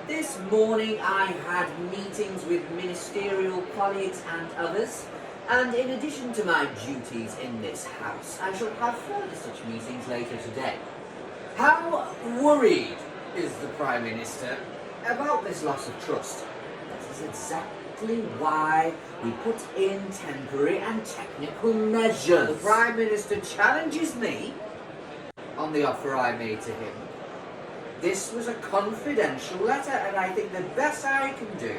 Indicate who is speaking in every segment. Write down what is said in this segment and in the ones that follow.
Speaker 1: This morning I had meetings with ministerial colleagues and others, and in addition to my duties in this house, I shall have further such meetings later today. How worried is the Prime Minister about this loss of trust? That is exactly why we put in temporary and technical measures. The Prime Minister challenges me on the offer I made to him. This was a confidential letter, and I think the best I can do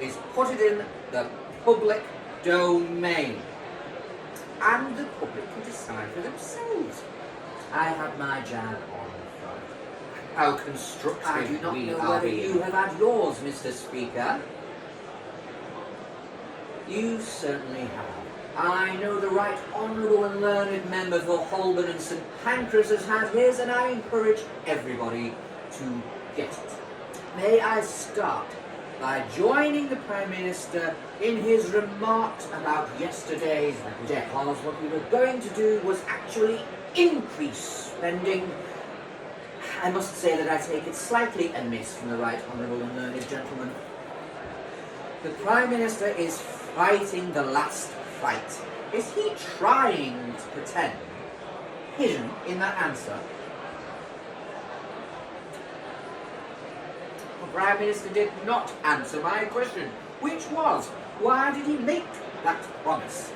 Speaker 1: is put it in the public domain. And the public can decide for themselves. I have my jab on the front.
Speaker 2: How constructive
Speaker 1: I do not
Speaker 2: we
Speaker 1: know
Speaker 2: are
Speaker 1: whether
Speaker 2: being.
Speaker 1: you have had yours, Mr. Speaker. You certainly have. I know the Right Honourable and Learned Member for Holborn and St Pancras has had his, and I encourage everybody to get it. May I start by joining the Prime Minister in his remarks about yesterday's budget, because what we were going to do was actually increase spending. I must say that I take it slightly amiss from the Right Honourable and Learned Gentleman. The Prime Minister is fighting the last fight. Is he trying to pretend? Hidden in that answer. The Prime Minister did not answer my question, which was, why did he make that promise?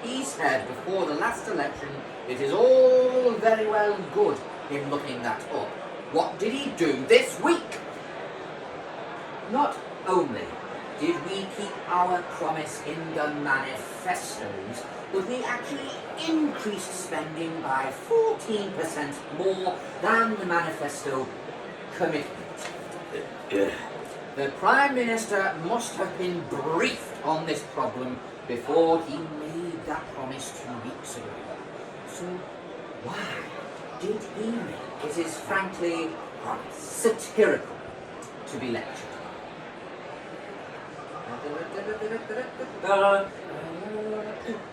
Speaker 1: He said before the last election, it is all very well and good him looking that up. What did he do this week? Not only did we keep our promise in the manifestos, but we actually increased spending by 14% more than the manifesto commitment. The Prime Minister must have been briefed on this problem before he made that promise 2 weeks ago. So why did he make it? It is frankly satirical to be lectured.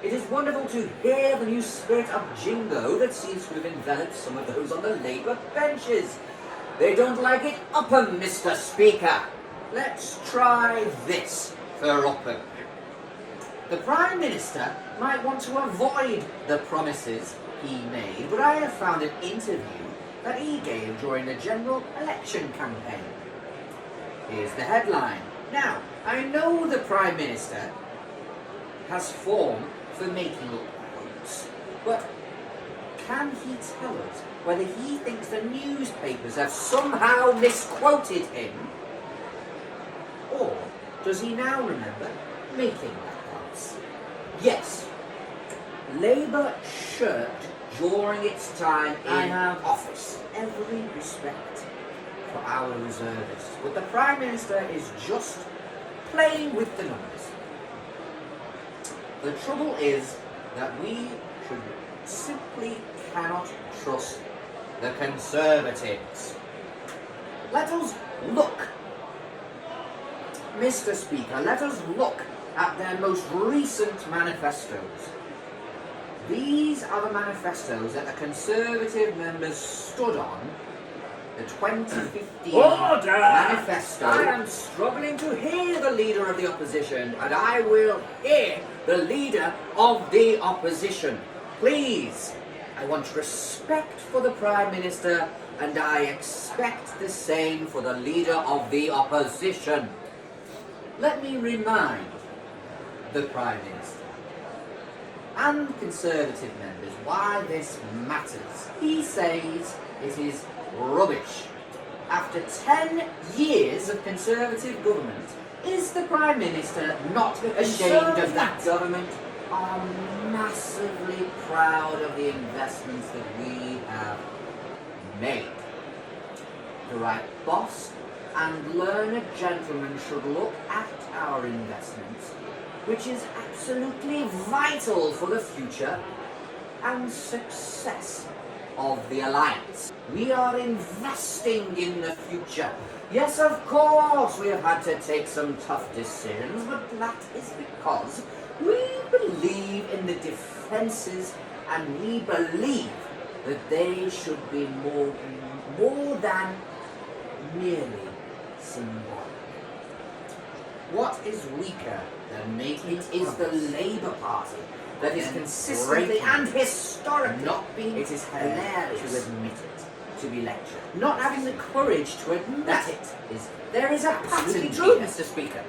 Speaker 1: It is wonderful to hear the new spirit of jingo that seems to have enveloped some of those on the Labour benches. They don't like it Upham, Mr. Speaker. Let's try this for Upham. The Prime Minister might want to avoid the promises he made, but I have found an interview that he gave during the general election campaign. Here's the headline. Now, I know the Prime Minister has form for making up quotes, but can he tell us whether he thinks the newspapers have somehow misquoted him, or does he now remember making that promise? Yes, Labour shirked during its time in office. Every respect for our reservists, but the Prime Minister is just playing with the numbers. The trouble is that we simply cannot trust the Conservatives. Let us look, Mr. Speaker, let us look at their most recent manifestos. These are the manifestos that the Conservative members stood on. The 2015
Speaker 2: Order!
Speaker 1: manifesto. I am struggling to hear the Leader of the Opposition, and I will hear the Leader of the Opposition. Please, I want respect for the Prime Minister, and I expect the same for the Leader of the Opposition. Let me remind the Prime Minister and Conservative members why this matters. He says it is rubbish. After 10 years of Conservative government, is the Prime Minister not ashamed of that? Government are massively proud of the investments that we have made. The right boss and learned gentleman should look at our investments, which is absolutely vital for the future and success of the alliance. We are investing in the future. Yes, of course, we have had to take some tough decisions, but that is because we believe in the defences, and we believe that they should be more than merely symbolic. What is weaker than making it is the Labour Party that is consistently and historically
Speaker 2: not being
Speaker 1: it is hilarious to admit it, to be lectured,
Speaker 2: not having the courage to admit
Speaker 1: that
Speaker 2: it.
Speaker 1: there is a pattern
Speaker 2: Absolutely true,
Speaker 1: here.
Speaker 2: Mr. Speaker.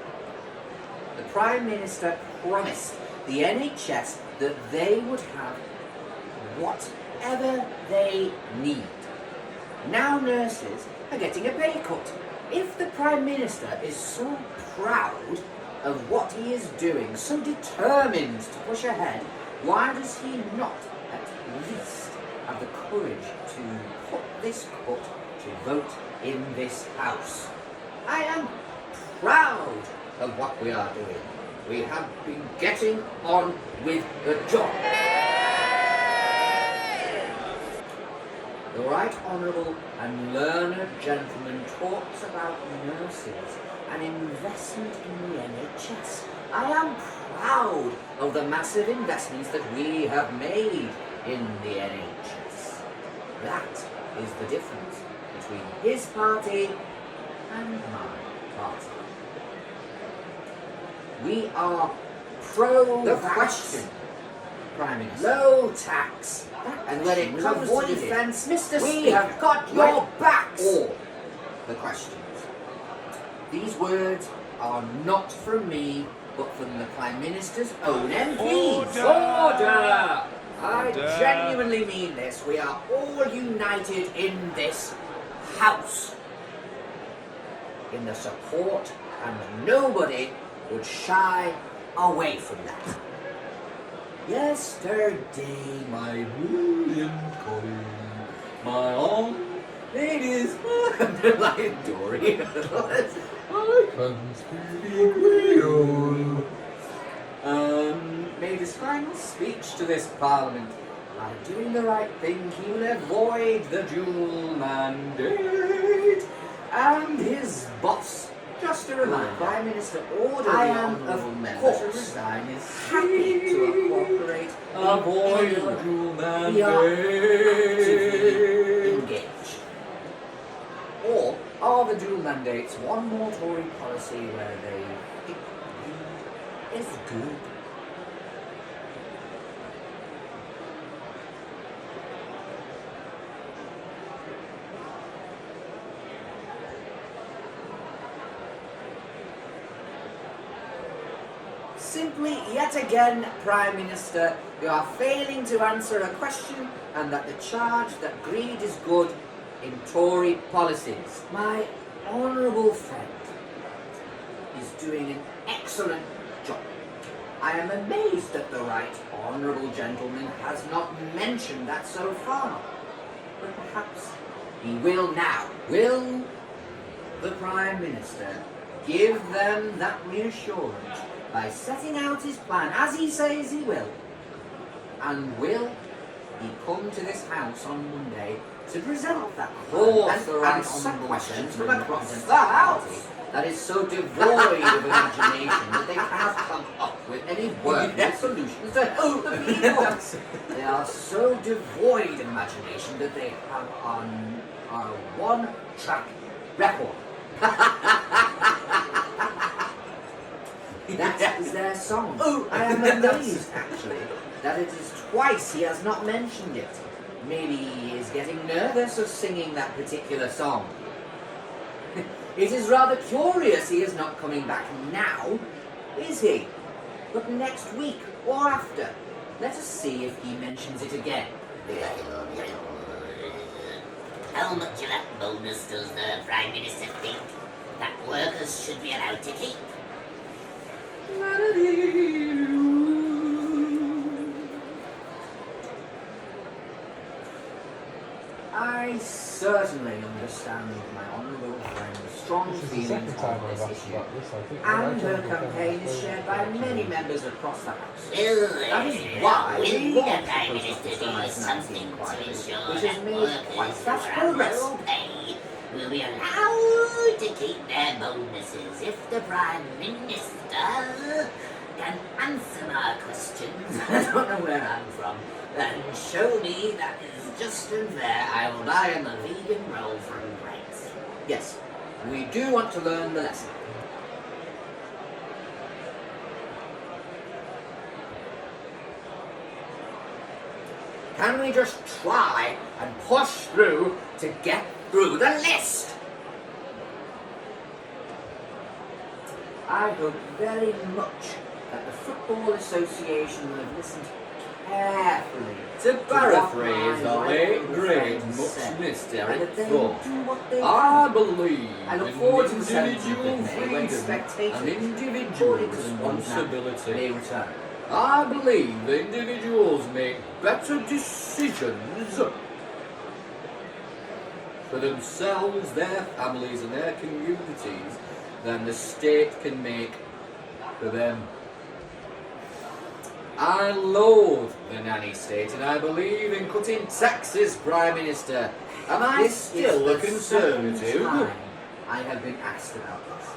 Speaker 1: The Prime Minister promised the NHS that they would have whatever they need. Now nurses are getting a pay cut. If the Prime Minister is so proud of what he is doing, so determined to push ahead, why does he not at least have the courage to put this cut to vote in this House? I am proud of what we are doing. We have been getting on with the job. The Right Honourable and learned gentleman talks about nurses and investment in the NHS. I am proud of the massive investments that we have made in the NHS. That is the difference between his party and my party. We are pro
Speaker 2: The
Speaker 1: vax,
Speaker 2: question,
Speaker 1: Prime Minister, low tax, and when it comes to defence,
Speaker 2: Mr.
Speaker 1: we
Speaker 2: Speaker,
Speaker 1: have got your backs.
Speaker 2: all
Speaker 1: The questions. These words are not from me, but from the Prime Minister's own MPs. Order! I genuinely mean this. We are all united in this House in the support, and nobody would shy away from that. Yesterday, my brilliant colleague, my own ladies, like Dory. I can speak Creole. Made his final speech to this Parliament. By doing the right thing, he will avoid the dual mandate. And his boss, just a reminder, Prime Minister ordered
Speaker 2: I
Speaker 1: the
Speaker 2: am,
Speaker 1: honourable
Speaker 2: of
Speaker 1: member
Speaker 2: course,
Speaker 1: to resign is happy to cooperate.
Speaker 2: Avoid
Speaker 1: in
Speaker 2: the
Speaker 1: any
Speaker 2: dual
Speaker 1: way. We are actively
Speaker 2: mandate.
Speaker 1: engaged. Or are the dual mandates one more Tory policy where they think greed is good? Simply, yet again, Prime Minister, you are failing to answer a question, and that the charge that greed is good in Tory policies. My honourable friend is doing an excellent job. I am amazed that the right honourable gentleman has not mentioned that so far. But perhaps he will now. Will the Prime Minister give them that reassurance by setting out his plan, as he says he will? And will he come to this House on Monday to present that plan and answer questions from across the House that is so devoid of imagination that they cannot come up with any workable solutions to help the people? They are so devoid of imagination that they have on our one-track record. That is their song. I am amazed, actually, that it is twice he has not mentioned it. Maybe he is getting nervous of singing that particular song. It is rather curious he is not coming back now, is he? But next week or after. Let us see if he mentions it again.
Speaker 3: How much of that bonus does the Prime Minister think that workers should be allowed to keep?
Speaker 1: I certainly understand my honourable friend's strong
Speaker 4: This is the
Speaker 1: feelings
Speaker 4: second time
Speaker 1: on
Speaker 4: I've
Speaker 1: this
Speaker 4: asked
Speaker 1: issue,
Speaker 4: about this, I think.
Speaker 1: and her campaign is shared by many members across the House.
Speaker 3: Will
Speaker 1: That is why
Speaker 3: will
Speaker 1: we
Speaker 3: the
Speaker 1: want to
Speaker 3: Prime
Speaker 1: put
Speaker 3: Minister
Speaker 1: up
Speaker 3: do
Speaker 1: tonight's
Speaker 3: something
Speaker 1: inquiry,
Speaker 3: to ensure
Speaker 1: which
Speaker 3: that
Speaker 1: has made quite
Speaker 3: workers
Speaker 1: fast
Speaker 3: who are on
Speaker 1: progress.
Speaker 3: low pay will be allowed to keep their bonuses if the Prime Minister can answer my questions? I don't know where I'm from. And show me that is just and fair. I will die on the vegan roll from rights.
Speaker 1: Yes, We do want to learn the lesson. Can we just try and push through to get through the list? I hope very much that the Football Association will have listened carefully
Speaker 2: To
Speaker 1: what
Speaker 2: paraphrase
Speaker 1: my
Speaker 2: the late
Speaker 1: rival
Speaker 2: great
Speaker 1: friend
Speaker 2: much
Speaker 1: said,
Speaker 2: missed
Speaker 1: and
Speaker 2: Eric
Speaker 1: that they
Speaker 2: Thorpe.
Speaker 1: do what they
Speaker 2: I
Speaker 1: can.
Speaker 2: believe
Speaker 1: I look
Speaker 2: in
Speaker 1: forward to the 17th
Speaker 2: individual
Speaker 1: of May when
Speaker 2: freedom
Speaker 1: spectators,
Speaker 2: and individual
Speaker 1: according to Spongebob, may
Speaker 2: responsibility.
Speaker 1: return.
Speaker 2: I believe that individuals make better decisions for themselves, their families and their communities than the state can make for them. I loathe the nanny state and I believe in cutting taxes, Prime Minister. Am I
Speaker 1: This
Speaker 2: still a
Speaker 1: is the second
Speaker 2: Conservative?
Speaker 1: time I have been asked about this.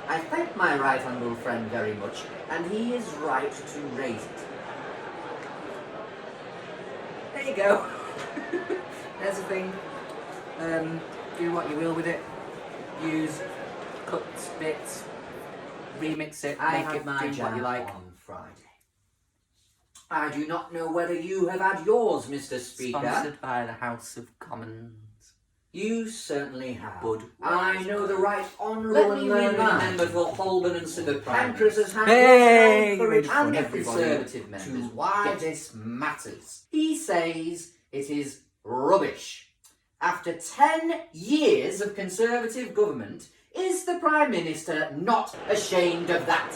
Speaker 1: I thank my right honourable friend very much, and he is right to raise it. There you go. There's a thing. Do what you will with it. Use, cut bits, remix it,
Speaker 3: I
Speaker 1: make
Speaker 3: have
Speaker 1: it
Speaker 3: my
Speaker 1: do what
Speaker 3: jam
Speaker 1: you like.
Speaker 3: on Friday.
Speaker 1: I do not know whether you have had yours, Mr. Speaker.
Speaker 4: Sponsored by the House of Commons.
Speaker 1: You certainly have.
Speaker 4: Bud.
Speaker 1: I know the right
Speaker 3: Let
Speaker 1: honourable
Speaker 3: me
Speaker 1: and learned
Speaker 3: remind
Speaker 1: member for Holborn and St
Speaker 3: the Prime
Speaker 1: Pancras has had
Speaker 4: Hey,
Speaker 1: yours, and I
Speaker 4: you made
Speaker 1: encourage
Speaker 4: fun,
Speaker 1: every
Speaker 4: everybody,
Speaker 1: Conservative members
Speaker 4: to
Speaker 1: why
Speaker 4: get
Speaker 1: this matters. He says it is rubbish. After 10 years of Conservative government, is the Prime Minister not ashamed of that?